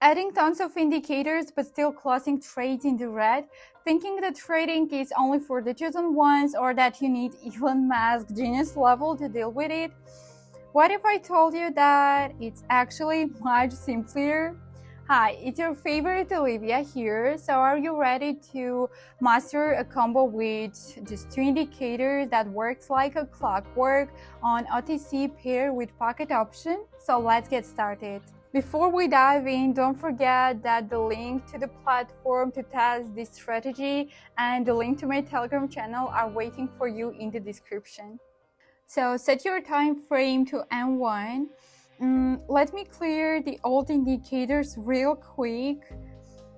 Adding tons of indicators but still closing trades in the red, thinking that trading is only for the chosen ones or that you need Elon Musk genius level to deal with it. What if I told you that it's actually much simpler? Hi, it's your favorite Olivia here. So are you ready to master a combo with just 2 indicators that works like a clockwork on OTC pair with pocket option? So let's get started. Before we dive in, don't forget that the link to the platform to test this strategy and the link to my Telegram channel are waiting for you in the description. So set your time frame to M1. Let me clear the old indicators real quick.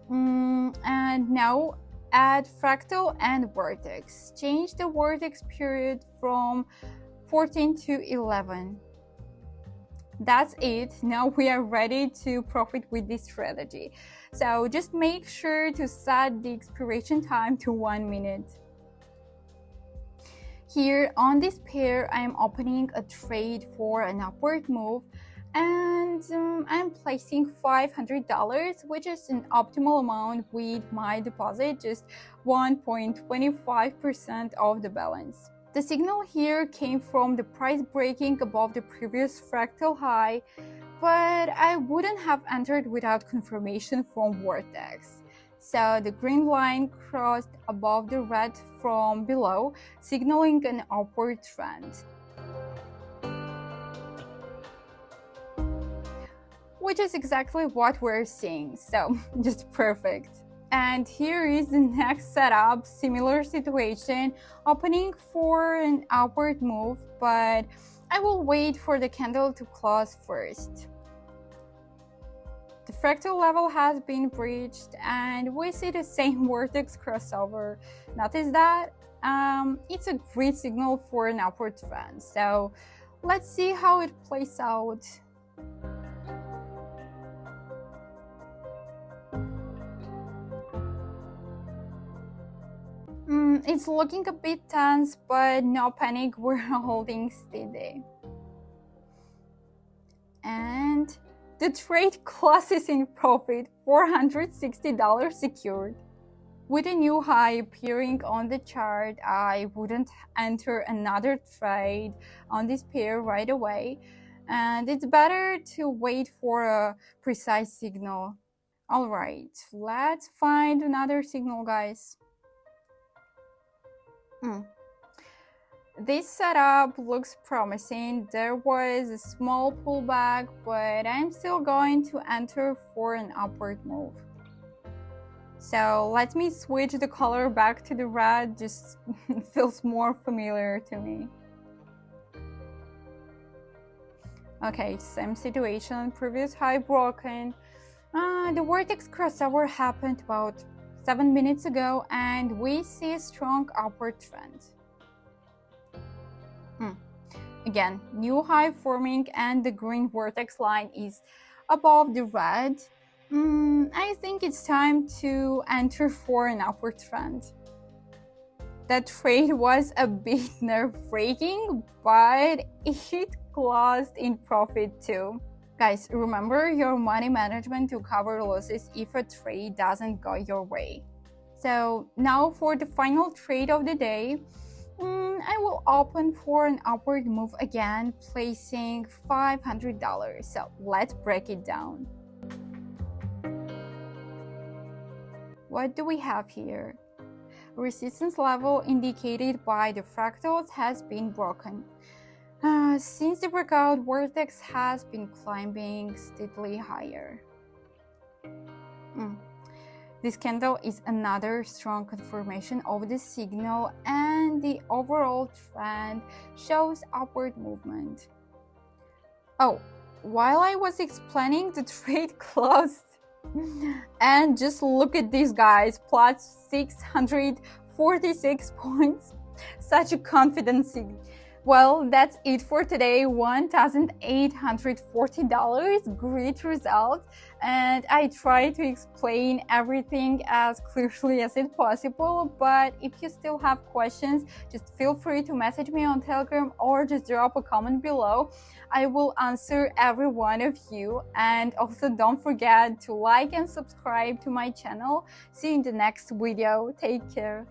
And now add fractal and vortex. Change the vortex period from 14 to 11. That's it. Now we are ready to profit with this strategy. So just make sure to set the expiration time to 1 minute. Here on this pair, I am opening a trade for an upward move and I'm placing $500, which is an optimal amount with my deposit, just 1.25% of the balance. The signal here came from the price breaking above the previous fractal high, but I wouldn't have entered without confirmation from Vortex. So the green line crossed above the red from below, signaling an upward trend, which is exactly what we're seeing, so just perfect. And here is the next setup, similar situation, opening for an upward move, but I will wait for the candle to close first. The fractal level has been breached and we see the same vortex crossover. Notice that? It's a great signal for an upward trend. So let's see how it plays out. It's looking a bit tense, but no panic, we're holding steady. And the trade closes in profit, $460 secured. With a new high appearing on the chart, I wouldn't enter another trade on this pair right away. And it's better to wait for a precise signal. Alright, let's find another signal, guys. This setup looks promising. There was a small pullback, but I'm still going to enter for an upward move. So let me switch the color back to the red, just feels more familiar to me. Okay, same situation, previous high broken. The vortex crossover happened about 7 minutes ago and we see a strong upward trend. Again, new high forming and the green vortex line is above the red. I think it's time to enter for an upward trend. That trade was a bit nerve-wracking, but it closed in profit too. Guys, remember your money management to cover losses if a trade doesn't go your way. So now for the final trade of the day, I will open for an upward move again, placing $500. So let's break it down. What do we have here? Resistance level indicated by the fractals has been broken. Since the breakout, vortex has been climbing steadily higher. This candle is another strong confirmation of the signal and the overall trend shows upward movement. Oh, while I was explaining, the trade closed. And just look at these guys, plus 646 points. Such a confident signal. Well, that's it for today. $1,840. Great result. And I try to explain everything as clearly as it's possible. But if you still have questions, just feel free to message me on Telegram or just drop a comment below. I will answer every one of you. And also don't forget to like and subscribe to my channel. See you in the next video. Take care.